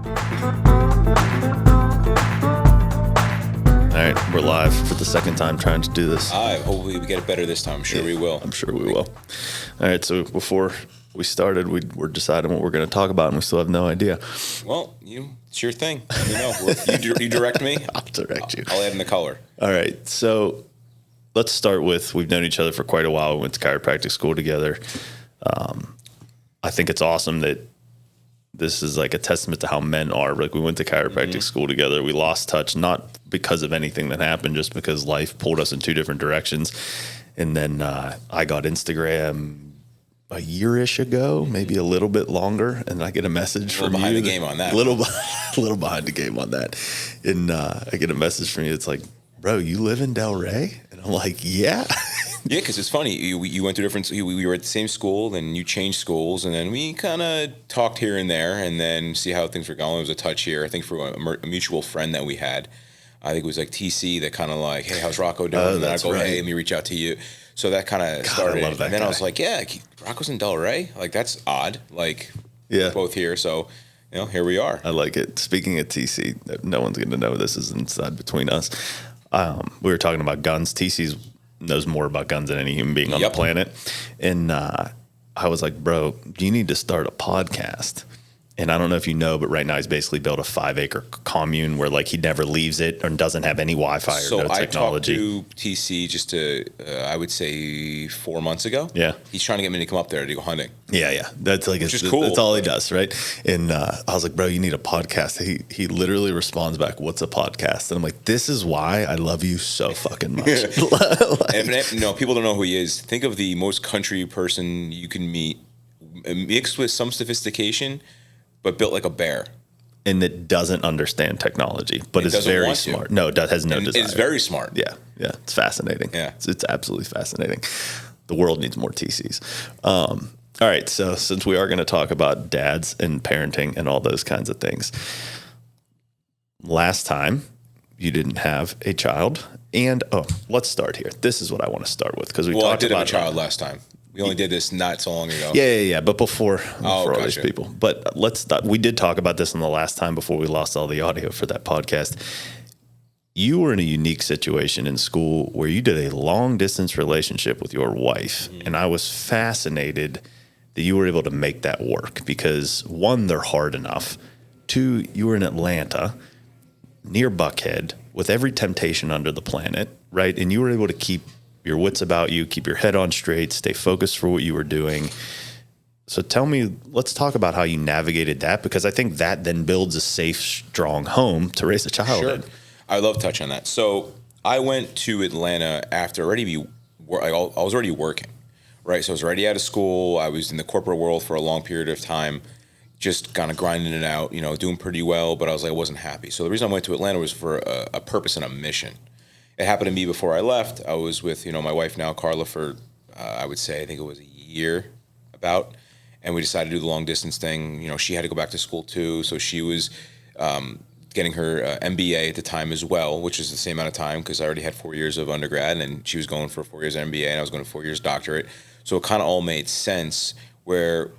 All right, we're live for the second time trying to do this. Hopefully we get it better this time. I'm sure we will. I'm sure we will. All right, so before we started, we were deciding what we're going to talk about, and we still have no idea. Well, it's your thing. Let me know. You direct me. I'll direct you. I'll add in the color. All right, so let's start with, we've known each other for quite a while. We went to chiropractic school together. I think it's awesome that this is like a testament to how men are. Like, we went to chiropractic school together. We lost touch, not because of anything that happened, just because life pulled us in two different directions. And then I got Instagram a year-ish ago, maybe a little bit longer, and I get a message from you. Behind the game on that. Little behind the game on that. And I get a message from you. It's like, bro, you live in Del Rey? And I'm like, yeah. Yeah, because it's funny. You went to different. We were at the same school, then you changed schools, and then we kind of talked here and there, and then see how things were going. It was a touch here. I think for a mutual friend that we had, I think it was like TC that kind of like, hey, how's Rocco doing? And then I go, right. Hey, let me reach out to you. So that kind of started. I love that and then guy. I was like, yeah, Rocco's in Del Rey. Like, that's odd. Like, Yeah. both here. So, here we are. I like it. Speaking of TC, no one's going to know this is inside between us. We were talking about guns. TC knows more about guns than any human being on the planet. And I was like, bro, you need to start a podcast. And I don't know if you know, but right now he's basically built a 5-acre commune where, like, he never leaves it or doesn't have any Wi-Fi or no technology. So I talked to TC just I would say 4 months ago. Yeah. He's trying to get me to come up there to go hunting. Yeah. That's like, it's cool. That's all he does, right? And I was like, bro, you need a podcast. He literally responds back, what's a podcast? And I'm like, this is why I love you so fucking much. And people don't know who he is. Think of the most country person you can meet, mixed with some sophistication, but built like a bear. And that doesn't understand technology, but is very smart. No, it has no desire. It's very smart. Yeah. It's fascinating. Yeah. It's absolutely fascinating. The world needs more TCs. All right, so since we are going to talk about dads and parenting and all those kinds of things, last time you didn't have a child, and let's start here. This is what I want to start with, because we talked about. I did have a child last time. We only did this not so long ago. Yeah. But before all gotcha. these people. But let's start. We did talk about this in the last time before we lost all the audio for that podcast. You were in a unique situation in school where you did a long distance relationship with your wife. And I was fascinated that you were able to make that work, because one, they're hard enough. Two, you were in Atlanta near Buckhead with every temptation under the planet, right? And you were able to keep your wits about you, keep your head on straight, stay focused for what you were doing. So tell me, let's talk about how you navigated that, because I think that then builds a safe, strong home to raise a child in. I love touching on that. So I went to Atlanta after I was already working, right? So I was already out of school. I was in the corporate world for a long period of time, just kind of grinding it out, doing pretty well, but I was like, I wasn't happy. So the reason I went to Atlanta was for a purpose and a mission. It happened to me before I left. I was with, my wife now, Carla, for, I would say, I think it was a year about. And we decided to do the long distance thing. She had to go back to school too. So she was getting her MBA at the time as well, which is the same amount of time, because I already had 4 years of undergrad, and she was going for 4 years of MBA, and I was going to 4 years doctorate. So it kind of all made sense, where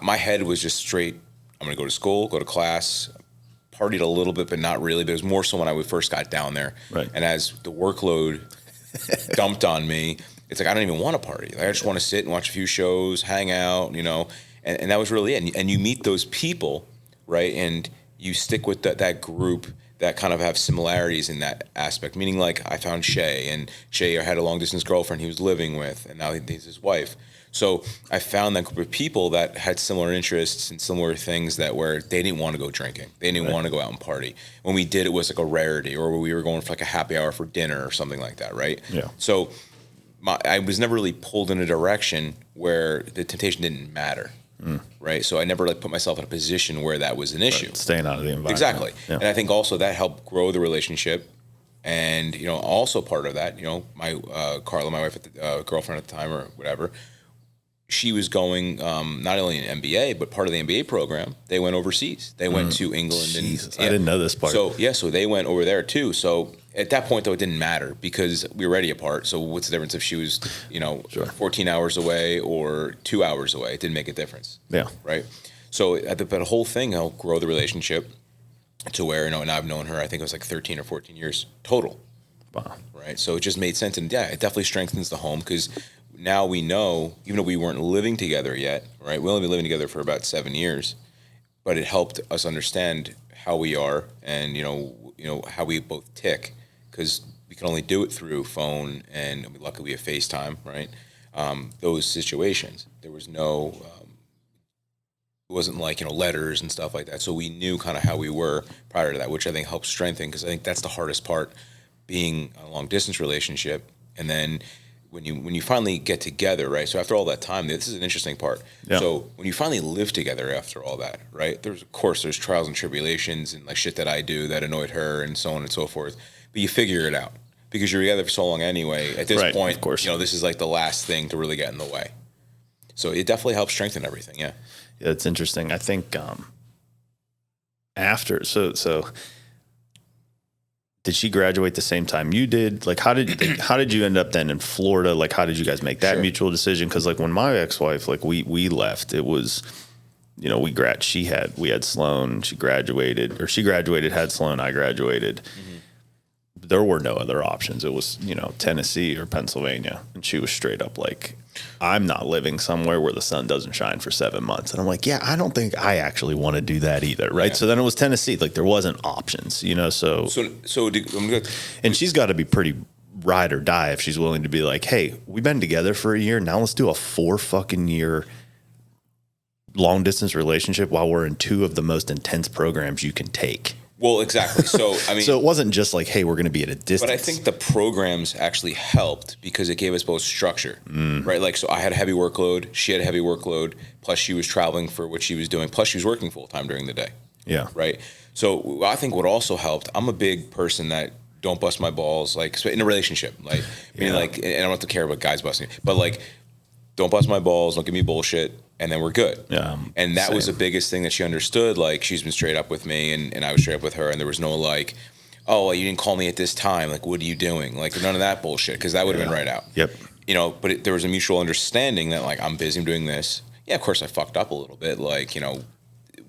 my head was just straight, I'm going to go to school, go to class, partied a little bit, but not really. But it was more so when I first got down there. Right. And as the workload dumped on me, it's like, I don't even want to party. Like, I just want to sit and watch a few shows, hang out, and that was really it. And you meet those people, right? And you stick with that group that kind of have similarities in that aspect. Meaning, like, I found Shay, and Shay had a long distance girlfriend he was living with, and now he's his wife. So I found that group of people that had similar interests and similar things where they didn't want to go drinking. They didn't want to go out and party. When we did, it was like a rarity, or we were going for like a happy hour for dinner or something like that, right? Yeah. So I was never really pulled in a direction where the temptation didn't matter, right? So I never put myself in a position where that was an issue. Staying out of the environment. Exactly. Yeah. And I think also that helped grow the relationship. And, also part of that, my Carla, my wife, girlfriend at the time or whatever, she was going not only an MBA, but part of the MBA program. They went overseas. They went to England. Jesus, I didn't know this part. So they went over there too. So at that point, though, it didn't matter because we were already apart. So what's the difference if she was, Sure. 14 hours away or 2 hours away? It didn't make a difference. Yeah. Right. So the whole thing helped grow the relationship to where, and I've known her, I think it was like 13 or 14 years total. Wow. Right. So it just made sense. And yeah, it definitely strengthens the home because now we know, even though we weren't living together yet, right? We only been living together for about 7 years, but it helped us understand how we are and, how we both tick, because we can only do it through phone, and luckily we have FaceTime, right? Those situations, there was no, it wasn't like, letters and stuff like that. So we knew kind of how we were prior to that, which I think helps strengthen, because I think that's the hardest part, being a long distance relationship. And then when you finally get together, right? So after all that time, this is an interesting part. Yeah. So when you finally live together after all that, right? There's trials and tribulations and like shit that I do that annoyed her and so on and so forth. But you figure it out because you're together for so long anyway. At this point, of course, this is like the last thing to really get in the way. So it definitely helps strengthen everything. Yeah. Yeah, it's interesting. I think after did she graduate the same time you did? Like, how did you end up then in Florida? Like, how did you guys make that mutual decision? Because like when my ex-wife, like we left, it was, we had Sloan, she graduated, had Sloan, I graduated. Mm-hmm. There were no other options. It was, Tennessee or Pennsylvania. And she was straight up like, I'm not living somewhere where the sun doesn't shine for 7 months. And I'm like, yeah, I don't think I actually want to do that either. Right. Yeah. So then it was Tennessee. Like there wasn't options, so and she's got to be pretty ride or die if she's willing to be like, hey, we've been together for a year. Now let's do a 4 fucking year long distance relationship while we're in 2 of the most intense programs you can take. Well, exactly. So, I mean, so it wasn't just like, hey, we're going to be at a distance. But I think the programs actually helped because it gave us both structure, right? Like, so I had a heavy workload, she had a heavy workload, plus she was traveling for what she was doing, plus she was working full time during the day. Yeah. Right. So I think what also helped, I'm a big person that don't bust my balls, like in a relationship, like, and I don't have to care about guys busting, but like, don't bust my balls, don't give me bullshit. And then we're good. Yeah. And that was the biggest thing that she understood. Like, she's been straight up with me and I was straight up with her. And there was no like, oh, well, you didn't call me at this time. Like, what are you doing? Like, none of that bullshit. Because that would have been right out. Yep. But there was a mutual understanding that like, I'm busy, I'm doing this. Yeah, of course I fucked up a little bit. Like,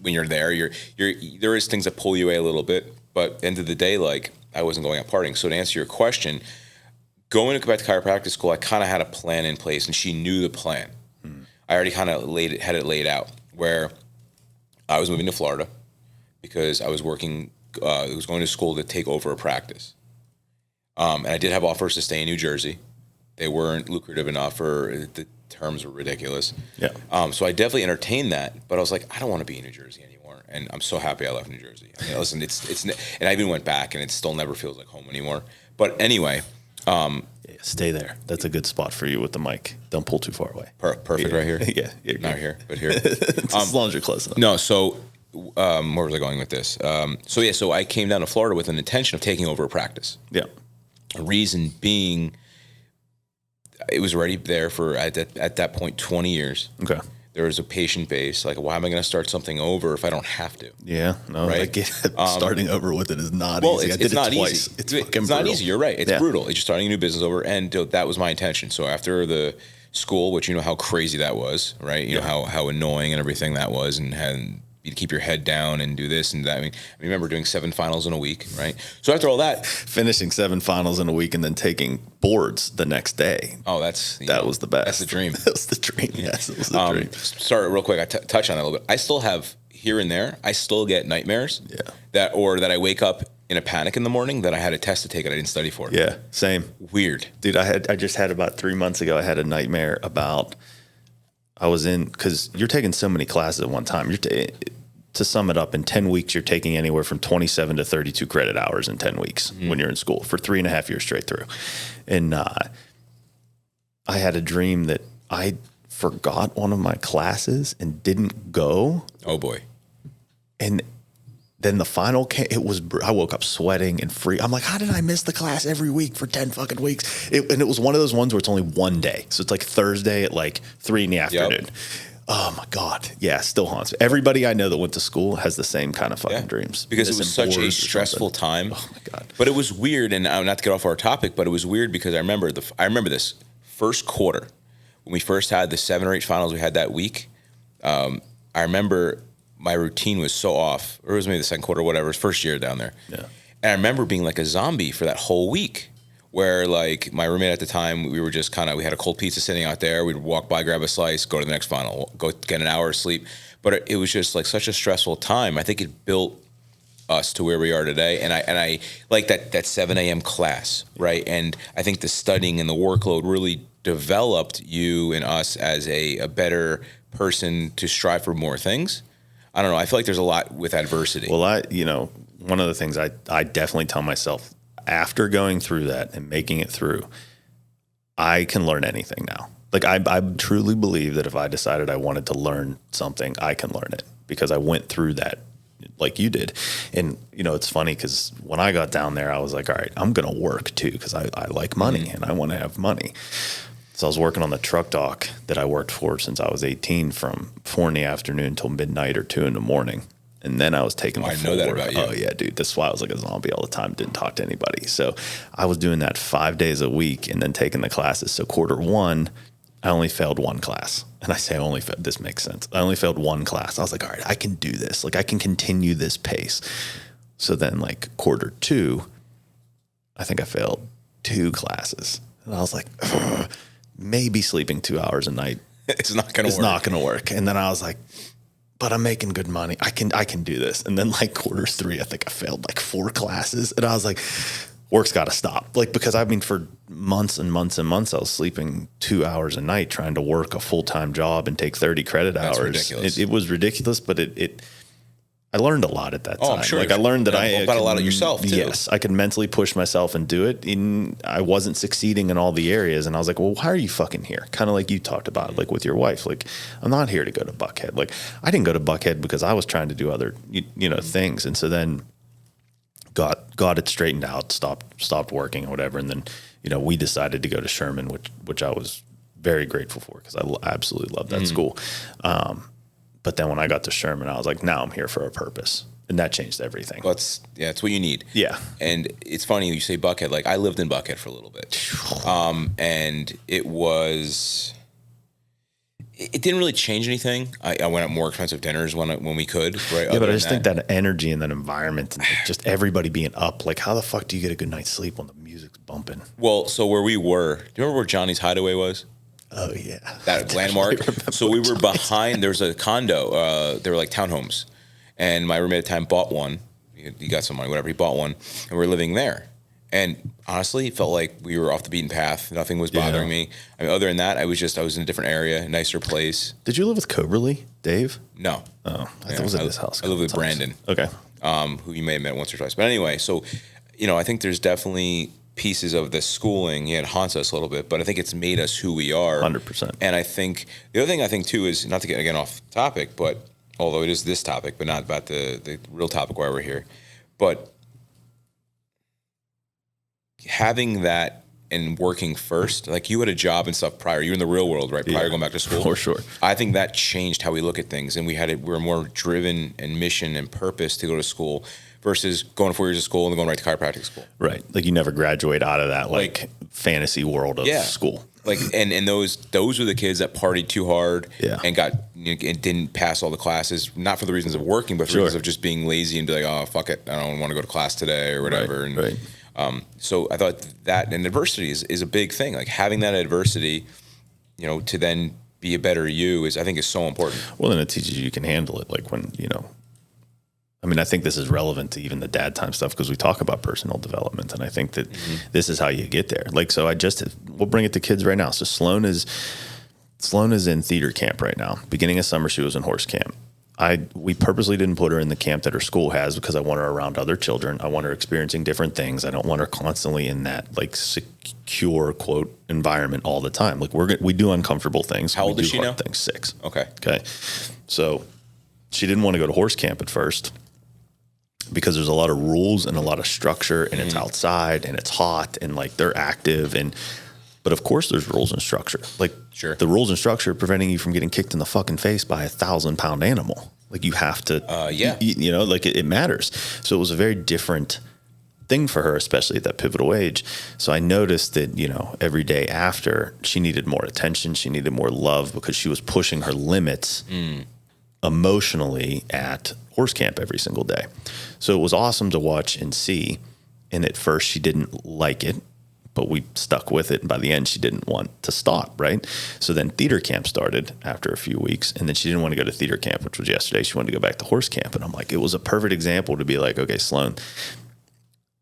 when you're there, there is things that pull you away a little bit. But end of the day, like, I wasn't going out partying. So to answer your question, going to go back to chiropractic school, I kind of had a plan in place and she knew the plan. I already kind of had it laid out where I was moving to Florida because I was working, I was going to school to take over a practice. And I did have offers to stay in New Jersey. They weren't lucrative enough, or the terms were ridiculous. Yeah. So I definitely entertained that, but I was like, I don't want to be in New Jersey anymore. And I'm so happy I left New Jersey. I mean, listen, and I even went back and it still never feels like home anymore. But anyway, stay there. That's a good spot for you with the mic. Don't pull too far away. Perfect right here? Yeah. Not here, but here. As long as you're close enough. No, so where was I going with this? So I came down to Florida with an intention of taking over a practice. Yeah. A reason being, it was already there for, at that point, 20 years. Okay. There was a patient base. Like, why am I going to start something over if I don't have to? Yeah, no, right? I get it. Starting over with it is not easy. It's not twice. Easy. It's not easy. You're right. It's brutal. It's just starting a new business over, and that was my intention. So after the school, which how crazy that was, right? You know how annoying and everything that was, and having you keep your head down and do this and that. I mean, I remember doing 7 finals in a week, right? So after all that, finishing 7 finals in a week and then taking boards the next day. Oh, that was the best. That's the dream. That was the dream. Yes, it was the dream. Sorry, real quick, I touch on that a little bit. I still have here and there. I still get nightmares. Yeah. That I wake up in a panic in the morning that I had a test to take and I didn't study for. Yeah, same. Weird, dude. I just had about 3 months ago. I had a nightmare about. I was in because you're taking so many classes at one time. To sum it up, in 10 weeks, you're taking anywhere from 27 to 32 credit hours in 10 weeks when you're in school for 3.5 years straight through. And I had a dream that I forgot one of my classes and didn't go. Oh, boy. And then the final came. I woke up sweating and free. I'm like, how did I miss the class every week for 10 fucking weeks? And it was one of those ones where it's only one day. So it's like Thursday at like 3 in the afternoon. Yep. Oh my God. Yeah, still haunts me. Everybody I know that went to school has the same kind of fucking dreams. Because it was such a stressful time. Oh my God. But it was weird, and not to get off our topic, but it was weird because I remember this first quarter when we first had the 7 or 8 finals we had that week. I remember my routine was so off, or it was maybe the second quarter, whatever, it was first year down there. Yeah. And I remember being like a zombie for that whole week, where like my roommate at the time, we were just we had a cold pizza sitting out there. We'd walk by, grab a slice, go to the next funnel, go get an hour of sleep. But it was just like such a stressful time. I think it built us to where we are today. And I like that 7 a.m. class, right? And I think the studying and the workload really developed you and us as a better person to strive for more things. I don't know. I feel like there's a lot with adversity. Well, one of the things I definitely tell myself after going through that and making it through, I can learn anything now. Like I truly believe that if I decided I wanted to learn something, I can learn it because I went through that like you did. And, it's funny because when I got down there, I was like, all right, I'm going to work too because I like money and I want to have money. So I was working on the truck dock that I worked for since I was 18 from 4 in the afternoon till midnight or 2 in the morning. And then I was taking the full work. About you. Oh, yeah, dude. That's why I was like a zombie all the time. Didn't talk to anybody. So I was doing that 5 days a week and then taking the classes. So quarter one, I only failed one class. And I say only failed. This makes sense. I only failed one class. I was like, all right, I can do this. Like I can continue this pace. So then like quarter two, I think I failed 2 classes. And I was like, maybe sleeping 2 hours a night. It's not going to work. It's not going to work. And then I was like, but I'm making good money. I can do this. And then like quarter 3, I think I failed like 4 classes. And I was like, work's got to stop. Like, because for months and months and months, I was sleeping 2 hours a night trying to work a full-time job and take 30 credit hours. That's ridiculous. It was ridiculous, but I learned a lot at that time. Oh, I'm sure. Like I learned that I got a lot of yourself too. Yes, I could mentally push myself and do it. I wasn't succeeding in all the areas, and I was like, "Well, why are you fucking here?" Kind of like you talked about, like with your wife. Like, I'm not here to go to Buckhead. Like, I didn't go to Buckhead because I was trying to do other, things, and so then got it straightened out, stopped working or whatever, and then we decided to go to Sherman, which I was very grateful for because I absolutely love that school. But then when I got to Sherman, I was like, now I'm here for a purpose. And that changed everything. Well, it's what you need. Yeah. And it's funny you say Buckhead. Like I lived in Buckhead for a little bit. And it didn't really change anything. I went at more expensive dinners when we could, right? Yeah, but I just think that energy and that environment and like just everybody being up, like how the fuck do you get a good night's sleep when the music's bumping? Well, so where we were, do you remember where Johnny's Hideaway was? Oh, yeah. That landmark. So we were behind, there was a condo. They were like townhomes. And my roommate at the time bought one. He got some money, whatever. He bought one. And we were living there. And honestly, it felt like we were off the beaten path. Nothing was bothering me. I mean, other than that, I was in a different area, a nicer place. Did you live with Coberly, Dave? No. Oh, I thought it was at his house. I lived with Brandon. Okay. Who you may have met once or twice. But anyway, so, I think there's definitely pieces of the schooling, it haunts us a little bit, but I think it's made us who we are. 100%. And I think the other thing I think too is, not to get again off topic, but although it is this topic, but not about the real topic why we're here, but having that and working first, like you had a job and stuff prior, you're in the real world, right? Prior to going back to school. For sure. I think that changed how we look at things, and we were more driven and mission and purpose to go to school versus going 4 years of school and going right to chiropractic school. Right. Like you never graduate out of that like fantasy world of school. Like and those were the kids that partied too hard and and didn't pass all the classes, not for the reasons of working, but for reasons of just being lazy and be like, oh fuck it, I don't want to go to class today or whatever. Right. So I thought that, and adversity is a big thing. Like having that adversity, to then be a better you I think is so important. Well, and it teaches you can handle it. Like when, I mean, I think this is relevant to even the dad time stuff because we talk about personal development, and I think that this is how you get there. Like, so we'll bring it to kids right now. So Sloan is in theater camp right now. Beginning of summer, she was in horse camp. We purposely didn't put her in the camp that her school has because I want her around other children. I want her experiencing different things. I don't want her constantly in that like secure quote environment all the time. Like we do uncomfortable things. How old is she now? 6. Okay. So she didn't want to go to horse camp at first because there's a lot of rules and a lot of structure, and it's outside and it's hot and like they're active but of course there's rules and structure. Like the rules and structure are preventing you from getting kicked in the fucking face by a 1,000-pound animal. Like you have to, like it matters. So it was a very different thing for her, especially at that pivotal age. So I noticed that, every day after she needed more attention, she needed more love because she was pushing her limits emotionally at horse camp every single day. So it was awesome to watch and see. And at first she didn't like it, but we stuck with it. And by the end, she didn't want to stop, right? So then theater camp started after a few weeks. And then she didn't want to go to theater camp, which was yesterday. She wanted to go back to horse camp. And I'm like, it was a perfect example to be like, okay, Sloan,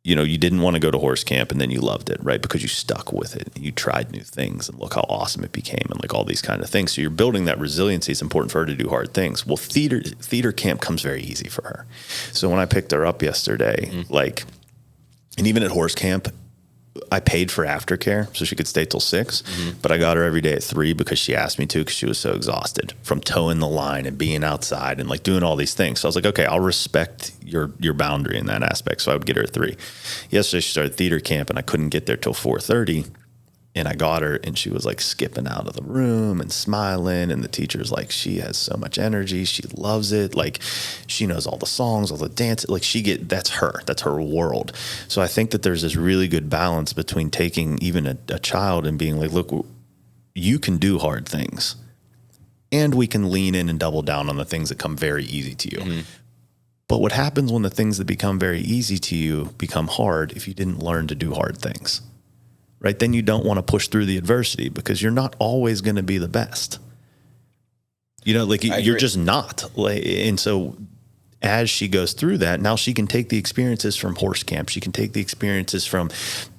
you know, you didn't want to go to horse camp and then you loved it, right? Because you stuck with it. You tried new things and look how awesome it became and like all these kind of things. So you're building that resiliency. It's important for her to do hard things. Well, theater camp comes very easy for her. So when I picked her up yesterday, like, and even at horse camp, I paid for aftercare so she could stay till 6, but I got her every day at 3 because she asked me to because she was so exhausted from towing the line and being outside and like doing all these things. So I was like, okay, I'll respect your boundary in that aspect. So I would get her at 3. Yesterday she started theater camp and I couldn't get there till 4:30. And I got her and she was like skipping out of the room and smiling. And the teacher's like, she has so much energy. She loves it. Like she knows all the songs, all the dance. Like that's her world. So I think that there's this really good balance between taking even a child and being like, look, you can do hard things and we can lean in and double down on the things that come very easy to you. But what happens when the things that become very easy to you become hard if you didn't learn to do hard things? Right? Then you don't want to push through the adversity because you're not always going to be the best. You know, like you're just not. And so as she goes through that, now she can take the experiences from horse camp. She can take the experiences from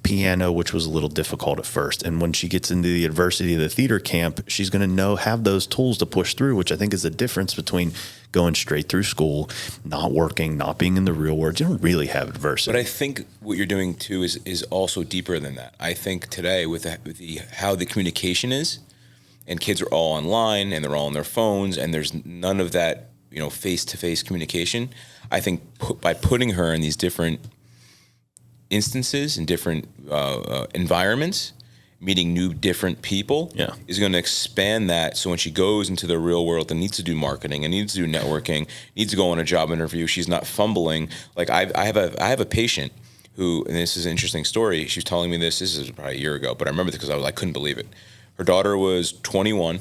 piano, which was a little difficult at first. And when she gets into the adversity of the theater camp, she's going to have those tools to push through, which I think is the difference between going straight through school, not working, not being in the real world. You don't really have adversity. But I think what you're doing too is also deeper than that. I think today with how the communication is, and kids are all online and they're all on their phones, and there's none of that, you know, face-to-face communication. I think by putting her in these different instances and different environments, meeting new different people, is going to expand that. So when she goes into the real world and needs to do marketing and needs to do networking, needs to go on a job interview, she's not fumbling. Like I have a patient who, and this is an interesting story. She was telling me this is probably a year ago, but I remember this because I couldn't believe it. Her daughter was 21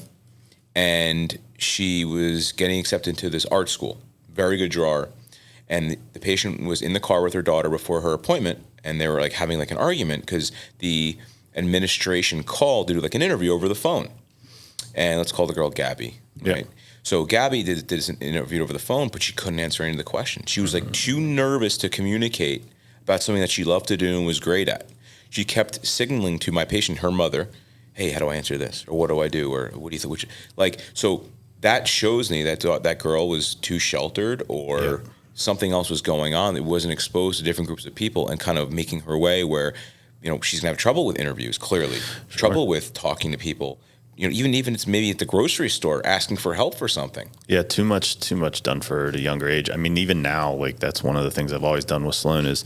and she was getting accepted into this art school, very good drawer. And the patient was in the car with her daughter before her appointment, and they were like having like an argument because the administration called to do like an interview over the phone. And let's call the girl Gabby, right? So Gabby did this interview over the phone, but she couldn't answer any of the questions. She was like too nervous to communicate about something that she loved to do and was great at. She kept signaling to my patient, her mother, hey, how do I answer this? Or what do I do? Or what do you think? Like, so that shows me that that girl was too sheltered or something else was going on. It wasn't exposed to different groups of people and kind of making her way where, you know, she's gonna have trouble with interviews, clearly. Trouble with talking to people. You know, even it's maybe at the grocery store asking for help for something. Yeah, too much done for her at a younger age. I mean, even now, like that's one of the things I've always done with Sloan is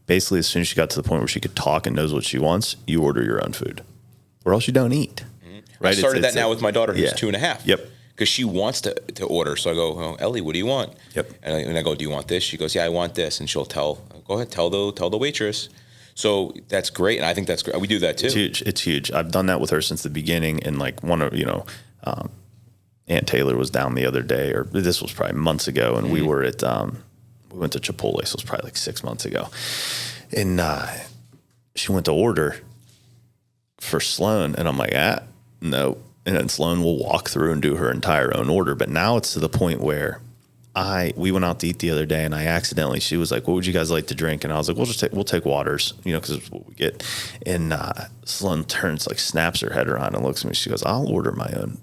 basically as soon as she got to the point where she could talk and knows what she wants, you order your own food. Or else you don't eat. Right? I started that now with my daughter who's 2.5. Yep. Because she wants to order. So I go, oh, Ellie, what do you want? Yep. And I go, do you want this? She goes, yeah, I want this. And she'll go ahead, tell the waitress. So that's great, and I think that's great. We do that too. It's huge. It's huge. I've done that with her since the beginning, and like Aunt Taylor was down the other day, or this was probably months ago, and we were at we went to Chipotle, so it was probably like 6 months ago, and she went to order for Sloan, and I'm like, no, and then Sloan will walk through and do her entire own order, but now it's to the point where we went out to eat the other day and she was like, what would you guys like to drink? And I was like, we'll take waters, you know, cause it's what we get. And, Sloan turns, like snaps her head around and looks at me. She goes, I'll order my own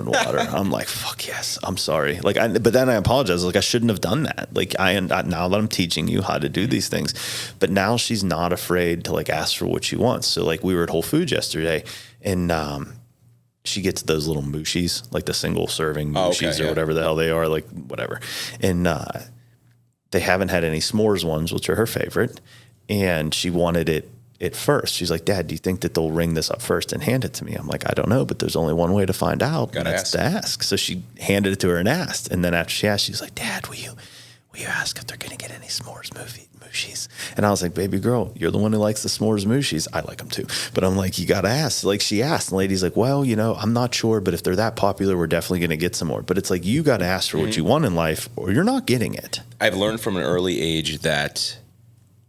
water. I'm like, fuck yes. I'm sorry. Like, but then I apologize. Like I shouldn't have done that. Like now that I'm teaching you how to do these things, but now she's not afraid to like ask for what she wants. So like we were at Whole Foods yesterday and, she gets those little mushies, like the single serving mushies or whatever the hell they are, like whatever. And they haven't had any s'mores ones, which are her favorite. And she wanted it at first. She's like, Dad, do you think that they'll ring this up first and hand it to me? I'm like, I don't know, but there's only one way to find out. And that's to ask. So she handed it to her and asked. And then after she asked, she's like, Dad, will will you ask if they're going to get any s'mores mooshies? And I was like, baby girl, you're the one who likes the s'mores mooshies. I like them too. But I'm like, you got to ask. Like she asked, and the lady's like, well, I'm not sure, but if they're that popular, we're definitely going to get some more. But it's like, you got to ask for what you want in life or you're not getting it. I've learned from an early age that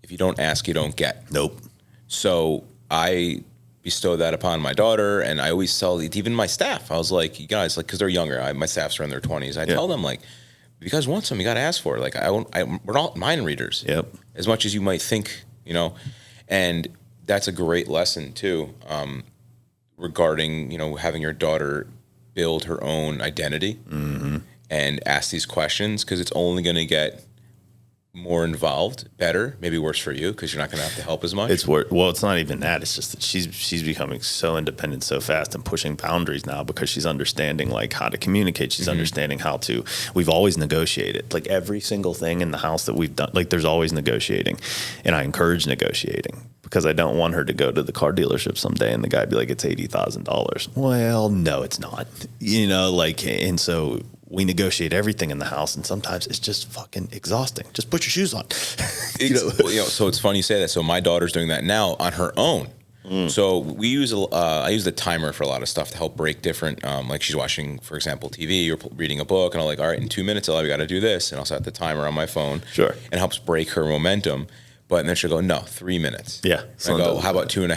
if you don't ask, you don't get. Nope. So I bestow that upon my daughter, and I always tell even my staff. I was like, you guys, like, because they're younger. My staff's are in their 20s. I tell them, like, if you guys want some, you got to ask for it. Like, we're not mind readers. Yep. As much as you might think, and that's a great lesson too, regarding having your daughter build her own identity and ask these questions, because it's only going to get more involved, better, maybe worse for you because you're not going to have to help as much. It's not even that. It's just that she's becoming so independent so fast and pushing boundaries now because she's understanding like how to communicate. She's understanding we've always negotiated. Like every single thing in the house that we've done, like there's always negotiating, and I encourage negotiating because I don't want her to go to the car dealership someday and the guy be like, it's $80,000. Well, no, it's not, and so we negotiate everything in the house, and sometimes it's just fucking exhausting. Just put your shoes on. So it's funny you say that. So my daughter's doing that now on her own. So we use I use the timer for a lot of stuff to help break different. Like she's watching, for example, TV or reading a book, and I'm like, all right, in 2 minutes, we got to do this, and I'll set the timer on my phone. Sure. And it helps break her momentum. But then she'll go, no, 3 minutes. Yeah. And I go, how about 2.5?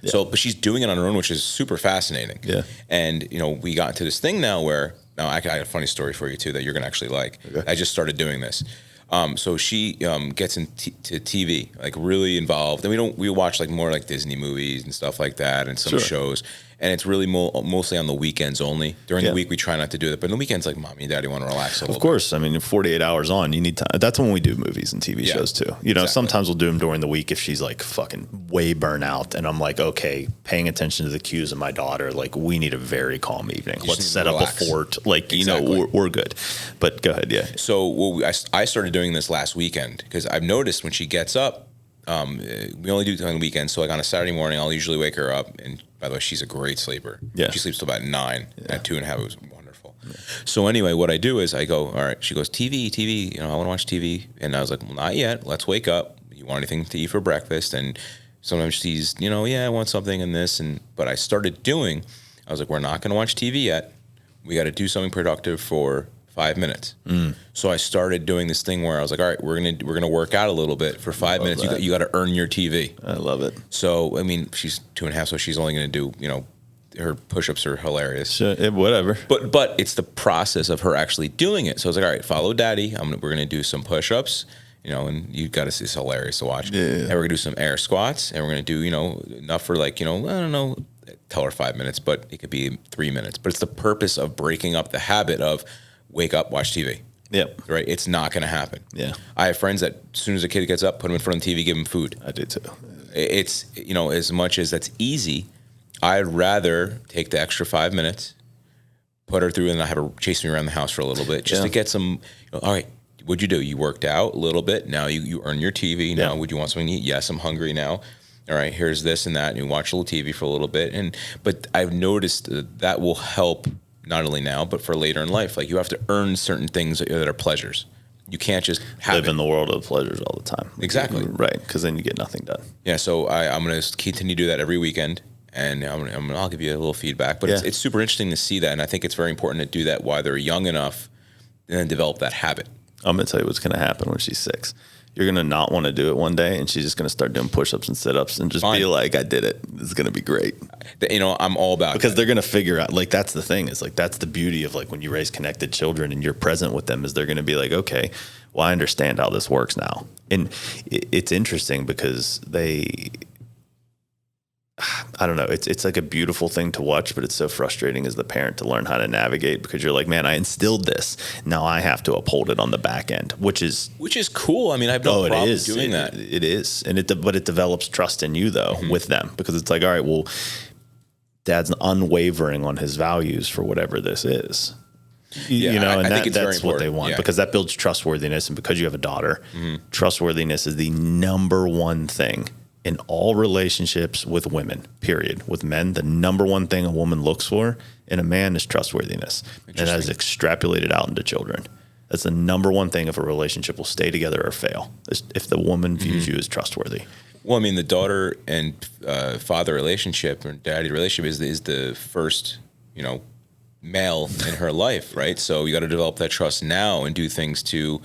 Yeah. So, but she's doing it on her own, which is super fascinating. Yeah. And we got into this thing now where. Now, I got a funny story for you, too, that you're going to actually like. Okay. I just started doing this. So she gets into TV, like really involved. And we watch like more like Disney movies and stuff like that and some shows. And it's really mostly on the weekends only. During the week, we try not to do it. But on the weekends, like, Mommy and Daddy want to relax a little bit. Of course. I mean, 48 hours on, you need time. That's when we do movies and TV shows, too. Exactly. Sometimes we'll do them during the week if she's, like, fucking way burnt out. And I'm like, okay, paying attention to the cues of my daughter. Like, we need a very calm evening. Let's set up a fort. Like, we're good. But go ahead, yeah. So I started doing this last weekend because I've noticed when she gets up, we only do it on the weekends. So like on a Saturday morning, I'll usually wake her up. And by the way, she's a great sleeper. Yeah. She sleeps till about 9. Yeah. At 2.5, it was wonderful. Yeah. So anyway, what I do is I go, all right, she goes, TV, I want to watch TV. And I was like, well, not yet. Let's wake up. You want anything to eat for breakfast? And sometimes she's, I want something and this. But I started doing, I was like, we're not going to watch TV yet. We got to do something productive for 5 minutes. So I started doing this thing where I was like, all right, we're gonna work out a little bit for 5 minutes. You got to earn your TV. I love it. So I mean, she's 2.5, so she's only gonna do her push-ups are hilarious. Sure, whatever. But it's the process of her actually doing it. So I was like, all right, follow Daddy. We're gonna do some push-ups. And you got to see, it's hilarious to watch. Yeah. And we're gonna do some air squats, and we're gonna do enough for like I don't know. Tell her 5 minutes, but it could be 3 minutes. But it's the purpose of breaking up the habit of wake up, watch TV. Yep. Right? It's not going to happen. Yeah. I have friends that as soon as a kid gets up, put him in front of the TV, give him food. I do too. It's, as much as that's easy, I'd rather take the extra 5 minutes, put her through, and I have her chase me around the house for a little bit just to get some, all right, what'd you do? You worked out a little bit. Now you earn your TV. Now, would you want something to eat? Yes, I'm hungry now. All right, here's this and that. And you watch a little TV for a little bit. But I've noticed that will help not only now, but for later in life. Like you have to earn certain things that are pleasures. You can't just live in the world of pleasures all the time. Exactly. Right, because then you get nothing done. Yeah, so I'm going to continue to do that every weekend, and I'll give you a little feedback. But it's super interesting to see that, and I think it's very important to do that while they're young enough and then develop that habit. I'm going to tell you what's going to happen when she's 6. You're going to not want to do it one day, and she's just going to start doing push-ups and sit-ups and just be like, I did it. This is going to be great. I'm all about it. Because they're going to figure out, like, that's the thing. Is like, that's the beauty of, like, when you raise connected children and you're present with them, is they're going to be like, okay, well, I understand how this works now. And it's interesting because I don't know. It's like a beautiful thing to watch, but it's so frustrating as the parent to learn how to navigate because you're like, man, I instilled this. Now I have to uphold it on the back end, which is cool. I mean, I have no problem doing that. It is, but it develops trust in you though with them because it's like, all right, well, Dad's unwavering on his values for whatever this is. I think that's what they want because that builds trustworthiness, and because you have a daughter, trustworthiness is the number one thing. In all relationships with women, period. With men, the number one thing a woman looks for in a man is trustworthiness. And that is extrapolated out into children. That's the number one thing if a relationship will stay together or fail, is if the woman views you as trustworthy. Well, I mean, the daughter and father relationship or daddy relationship is the first, male in her life, right? So you got to develop that trust now and do things to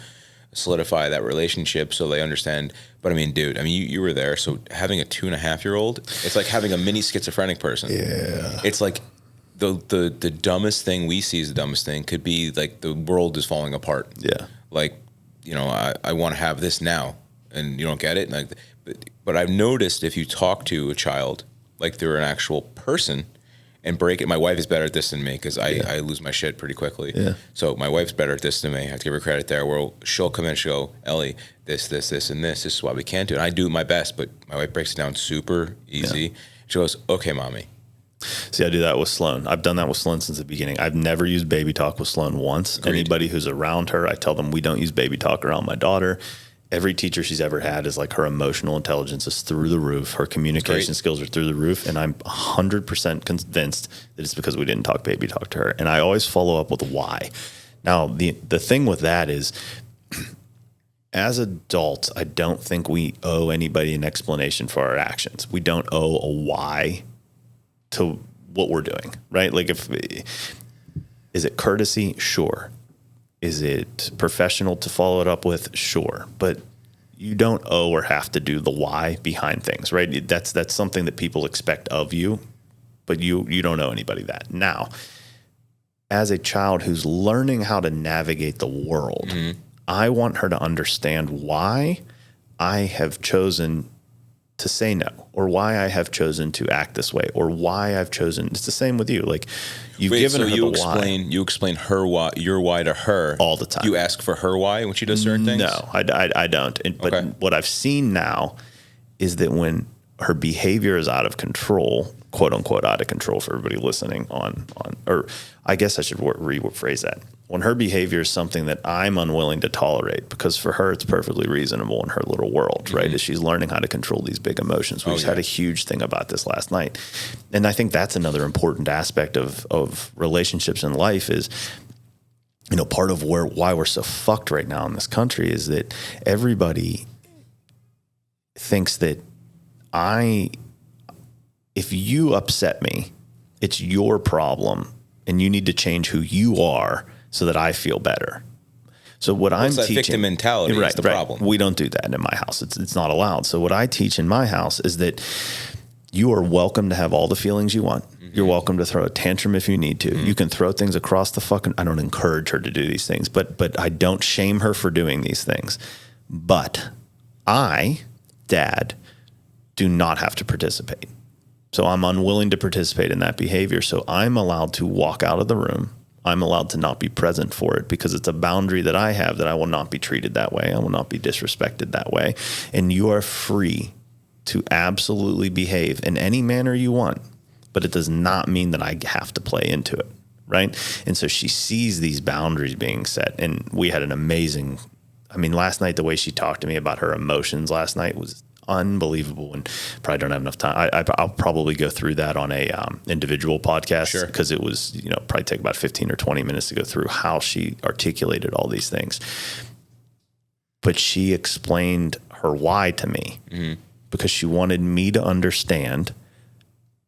solidify that relationship so they understand. But I mean, dude, you were there. So having a 2.5-year-old, it's like having a mini schizophrenic person. Yeah. It's like the dumbest thing we see is the dumbest thing could be like the world is falling apart. Yeah. Like, I want to have this now and you don't get it. Like, but I've noticed if you talk to a child like they're an actual person and break it. My wife is better at this than me because I lose my shit pretty quickly. Yeah. So my wife's better at this than me. I have to give her credit there. Where she'll come in and she'll go, Ellie, this, and this. This is why we can't do it. And I do my best, but my wife breaks it down super easy. Yeah. She goes, okay, mommy. See, I do that with Sloan. I've done that with Sloan since the beginning. I've never used baby talk with Sloan once. Agreed. Anybody who's around her, I tell them we don't use baby talk around my daughter. Every teacher she's ever had is like her emotional intelligence is through the roof. Her communication skills are through the roof. And I'm 100% convinced that it's because we didn't talk baby talk to her. And I always follow up with why. Now, the thing with that is, as adults, I don't think we owe anybody an explanation for our actions. We don't owe a why to what we're doing, right? Like, is it courtesy? Sure. Is it professional to follow it up with? Sure. But you don't owe or have to do the why behind things, right? That's something that people expect of you, but you don't owe anybody that. Now, as a child who's learning how to navigate the world, I want her to understand why I have chosen to say no, or why I have chosen to act this way, or why I've chosen. It's the same with you. Like, you've given her the why. You explain her why, your why to her all the time. You ask for her why when she does certain things? No, I don't. But what I've seen now is that when her behavior is out of control, quote unquote, out of control for everybody listening or I guess I should rephrase that. When her behavior is something that I'm unwilling to tolerate, because for her it's perfectly reasonable in her little world, right? As she's learning how to control these big emotions. We just had a huge thing about this last night. And I think that's another important aspect of relationships in life is, part of why we're so fucked right now in this country is that everybody thinks that if you upset me, it's your problem and you need to change who you are so that I feel better. So what I'm teaching, victim mentality is the problem. We don't do that in my house. It's not allowed. So what I teach in my house is that you are welcome to have all the feelings you want. You're welcome to throw a tantrum if you need to. You can throw things across the fucking. I don't encourage her to do these things, but I don't shame her for doing these things. But I, Dad, do not have to participate. So I'm unwilling to participate in that behavior. So I'm allowed to walk out of the room. I'm allowed to not be present for it because it's a boundary that I have that I will not be treated that way. I will not be disrespected that way. And you are free to absolutely behave in any manner you want, but it does not mean that I have to play into it, right? And so she sees these boundaries being set. And we had an amazing, last night, the way she talked to me about her emotions last night was unbelievable, and probably don't have enough time. I'll probably go through that on a individual podcast because it was, probably take about 15 or 20 minutes to go through how she articulated all these things. But she explained her why to me because she wanted me to understand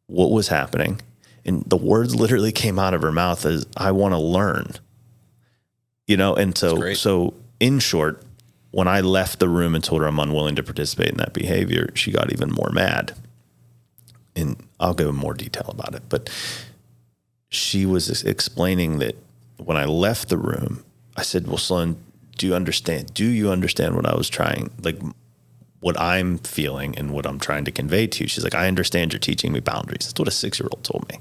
what was happening. And the words literally came out of her mouth as, I want to learn, and so in short, when I left the room and told her I'm unwilling to participate in that behavior, she got even more mad. And I'll go in more detail about it. But she was explaining that when I left the room, I said, well, Sloan, do you understand what I was trying, like what I'm feeling and what I'm trying to convey to you? She's like, I understand you're teaching me boundaries. That's what a 6-year-old told me.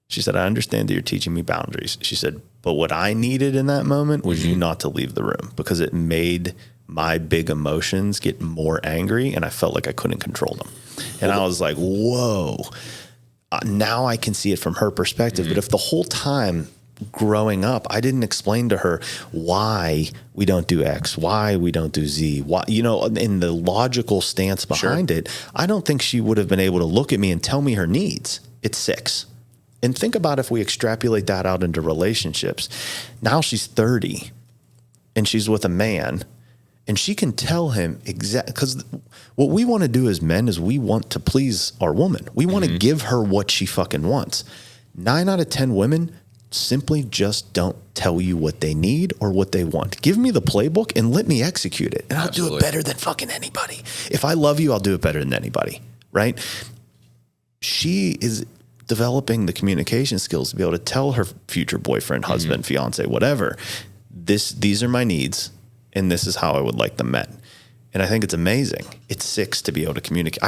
She said, I understand that you're teaching me boundaries. She said, but what I needed in that moment was you not to leave the room because it made my big emotions get more angry and I felt like I couldn't control them. And I was like, whoa, now I can see it from her perspective. But if the whole time growing up, I didn't explain to her why we don't do X, why we don't do Z, why, in the logical stance behind it, I don't think she would have been able to look at me and tell me her needs. It's 6. And think about if we extrapolate that out into relationships. Now she's 30. and she's with a man, and she can tell him exactly, because what we want to do as men is we want to please our woman. We want to give her what she fucking wants. 9 out of 10 women simply just don't tell you what they need or what they want. Give me the playbook and let me execute it. And I'll do it better than fucking anybody. If I love you, I'll do it better than anybody. Right? She is developing the communication skills to be able to tell her future boyfriend, husband, fiance, whatever, these are my needs and this is how I would like them met. And I think it's amazing. It's 6 to be able to communicate.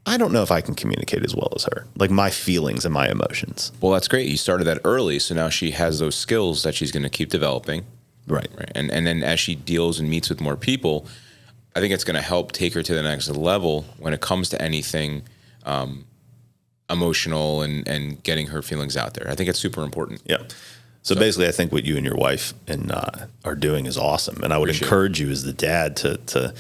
I don't know if I can communicate as well as her, like my feelings and my emotions. Well, that's great. You started that early, so now she has those skills that she's going to keep developing. Right. And then as she deals and meets with more people, I think it's going to help take her to the next level when it comes to anything emotional and getting her feelings out there. I think it's super important. Yeah. So basically, I think what you and your wife are doing is awesome. And I would encourage you as the dad to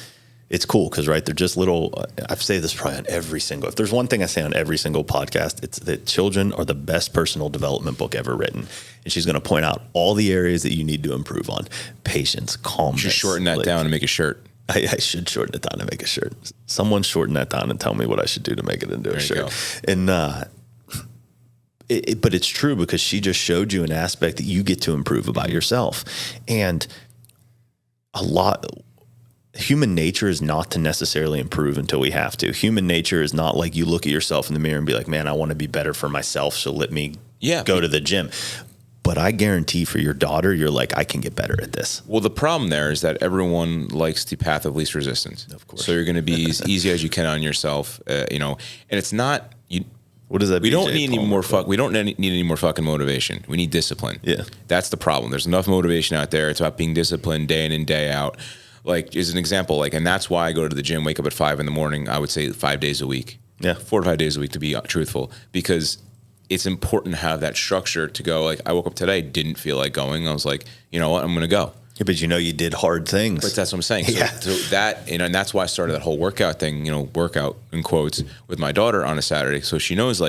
it's cool because, right, they're just little, I say this probably on every single, if there's one thing I say on every single podcast, it's that children are the best personal development book ever written. And she's going to point out all the areas that you need to improve on. Patience, calmness. You should shorten that down and make a shirt. I should shorten it down and make a shirt. Someone shorten that down and tell me what I should do to make it into a shirt. And, but it's true because she just showed you an aspect that you get to improve about yourself. And human nature is not to necessarily improve until we have to. Human nature is not like you look at yourself in the mirror and be like, man, I want to be better for myself, so let me go to the gym. But I guarantee for your daughter, you're like, I can get better at this. Well, the problem there is that everyone likes the path of least resistance. Of course. So you're going to be as easy as you can on yourself, and it's not you. What does that? We don't need any more We don't need any more fucking motivation. We need discipline. Yeah, that's the problem. There's enough motivation out there. It's about being disciplined day in and day out. Like, as an example, and that's why I go to the gym, wake up at 5 a.m. I would say 5 days a week. Yeah, 4 to 5 days a week to be truthful, because it's important to have that structure to go. Like, I woke up today, didn't feel like going. I was like, you know what, I'm going to go. Yeah, but you did hard things. But that's what I'm saying. So that, and that's why I started that whole workout thing, workout in quotes, with my daughter on a Saturday. So she knows,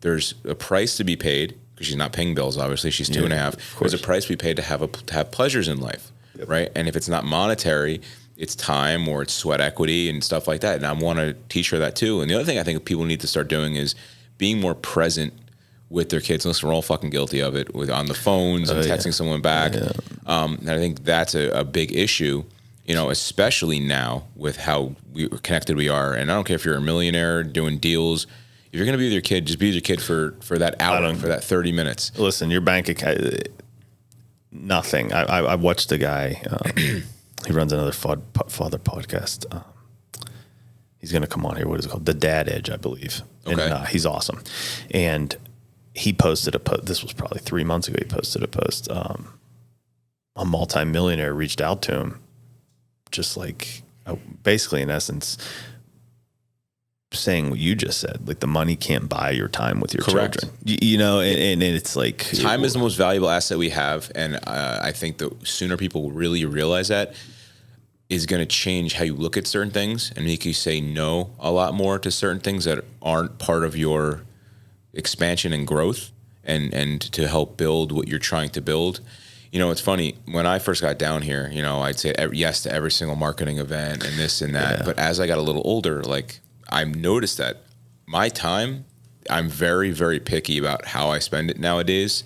there's a price to be paid, because she's not paying bills, obviously. She's 2.5. There's a price to be paid to have pleasures in life, right? And if it's not monetary, it's time or it's sweat equity and stuff like that. And I want to teach her that too. And the other thing I think people need to start doing is being more present with their kids. Listen, we're all fucking guilty of it, on the phones and texting someone back. Yeah. And I think that's a big issue, especially now with how connected we are. And I don't care if you're a millionaire doing deals. If you're going to be with your kid, just be with your kid for that hour, for that 30 minutes. Listen, your bank account, nothing. I watched a guy, he runs another father podcast. He's going to come on here. What is it called? The Dad Edge, I believe. Okay. And he's awesome. And he posted a post. This was probably 3 months ago. He posted a post. A multimillionaire reached out to him, just basically in essence, saying what you just said. Like, the money can't buy your time with your children. And it's like, time is the most valuable asset we have. And I think the sooner people really realize that, is going to change how you look at certain things and make you say no a lot more to certain things that aren't part of your expansion and growth, and to help build what you're trying to build. It's funny, when I first got down here, I'd say yes to every single marketing event and this and that. Yeah. But as I got a little older, I noticed that my time, I'm very, very picky about how I spend it nowadays,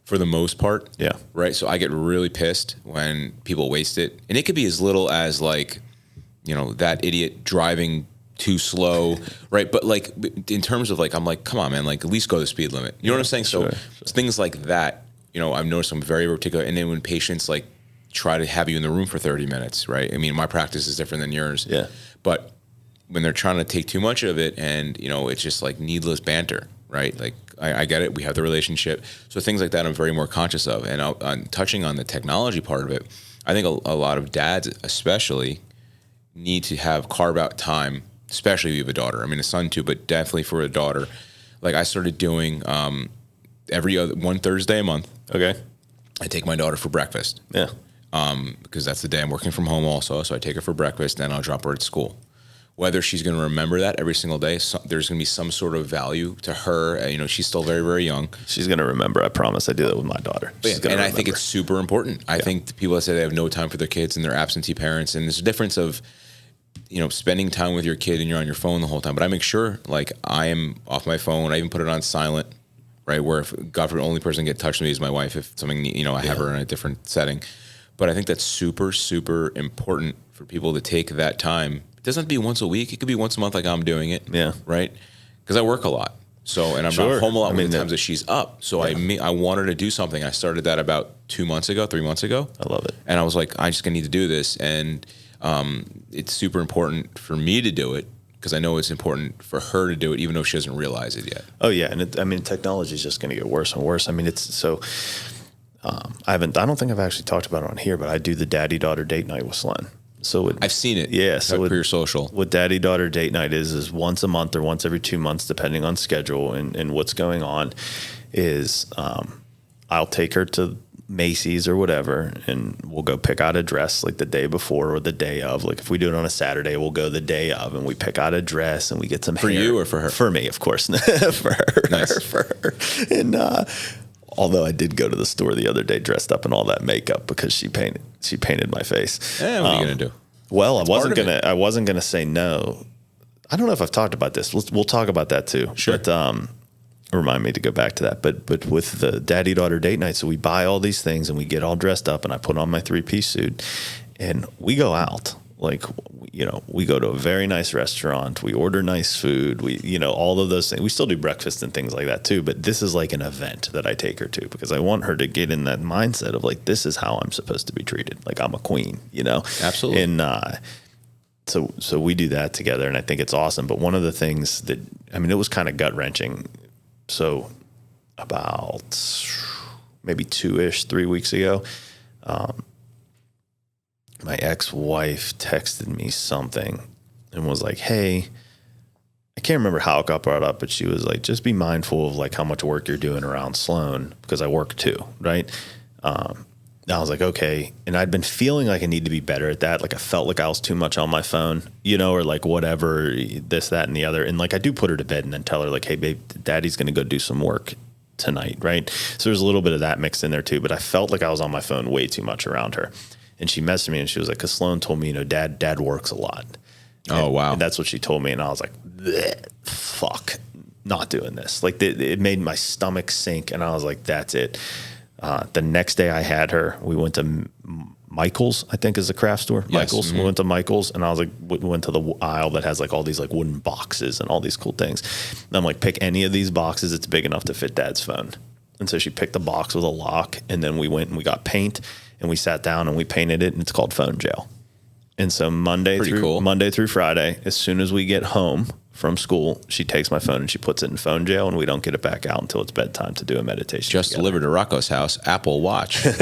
for the most part. Yeah. Right. So I get really pissed when people waste it. And it could be as little as that idiot driving too slow. Right. But in terms of I'm like, come on, man, at least go the speed limit. You know what I'm saying? Sure. So things like that, I've noticed I'm very particular. And then when patients try to have you in the room for 30 minutes, right? I mean, my practice is different than yours. Yeah. But when they're trying to take too much of it, and, it's just needless banter, right? I get it. We have the relationship. So things like that I'm very more conscious of. And I'm touching on the technology part of it. I think a lot of dads especially need to carve out time, especially if you have a daughter. I mean, a son too, but definitely for a daughter. I started doing one Thursday a month. Okay. I take my daughter for breakfast. Yeah. Because that's the day I'm working from home also. So I take her for breakfast, then I'll drop her at school. whether she's going to remember that every single day. So there's going to be some sort of value to her. You know, she's still very, very young. She's going to remember. I promise. I do that with my daughter. And I think it's super important. I think the people that say they have no time for their kids and they're absentee parents, and there's a difference of, you know, spending time with your kid and you're on your phone the whole time. But I make sure, like, I am off my phone. I even put it on silent, right? Where if God forbid, the only person to get touched with me is my wife. If something, you know, I have her in a different setting. But I think that's super, super important for people to take that time. It doesn't have to be once a week. It could be once a month, like I'm doing it. Yeah. Right. Because I work a lot. So, and I'm not home a lot with the times that she's up. So I want her to do something. I started that about 3 months ago. I love it. And I was like, I'm just going to need to do this. And it's super important for me to do it because I know it's important for her to do it, even though she doesn't realize it yet. Oh yeah. And technology is just going to get worse and worse. I mean, it's so, I don't think I've actually talked about it on here, but I do the daddy-daughter date night with Sloan. So I've seen it. Yeah. So for your social. What daddy-daughter date night is once a month or once every 2 months, depending on schedule and what's going on, is I'll take her to Macy's or whatever, and we'll go pick out a dress like the day before or the day of. Like if we do it on a Saturday, we'll go the day of and we pick out a dress and we get some for hair. You or for her? For me, of course. For her. Nice. For her. And although I did go to the store the other day dressed up in all that makeup because she painted my face. Yeah, what are you gonna do? Well, I wasn't gonna say no. I don't know if I've talked about this. We'll talk about that too. Sure. But remind me to go back to that. But with the daddy-daughter date night, so we buy all these things and we get all dressed up and I put on my 3-piece suit and we go out. Like, you know, we go to a very nice restaurant. We order nice food. We, you know, all of those things. We still do breakfast and things like that too. But this is like an event that I take her to because I want her to get in that mindset of like, this is how I'm supposed to be treated. Like I'm a queen, you know? Absolutely. And so we do that together and I think it's awesome. But one of the things that, I mean, it was kind of gut wrenching. So about maybe 3 weeks ago, my ex-wife texted me something and was like, hey, I can't remember how it got brought up, but she was like, just be mindful of like how much work you're doing around Sloan because I work too. Right. I was like, okay. And I'd been feeling like I need to be better at that. Like I felt like I was too much on my phone, you know, or like whatever, this, that, and the other. And like, I do put her to bed and then tell her like, hey babe, daddy's going to go do some work tonight. Right. So there's a little bit of that mixed in there too, but I felt like I was on my phone way too much around her. And she messaged me and she was like, cause Sloan told me, you know, dad works a lot. Oh, wow. And that's what she told me. And I was like, fuck, not doing this. Like it made my stomach sink. And I was like, that's it. The next day I had her, we went to Michael's, I think is the craft store. Yes. Michael's. Mm-hmm. We went to Michael's and I was like, we went to the aisle that has like all these like wooden boxes and all these cool things. And I'm like, pick any of these boxes. It's big enough to fit dad's phone. And so she picked the box with a lock and then we went and we got paint and we sat down and we painted it and it's called Phone Jail. And so Monday through Friday, as soon as we get home from school, she takes my phone and she puts it in phone jail and we don't get it back out until it's bedtime to do a meditation. Just together. Delivered to Rocco's house, Apple Watch. But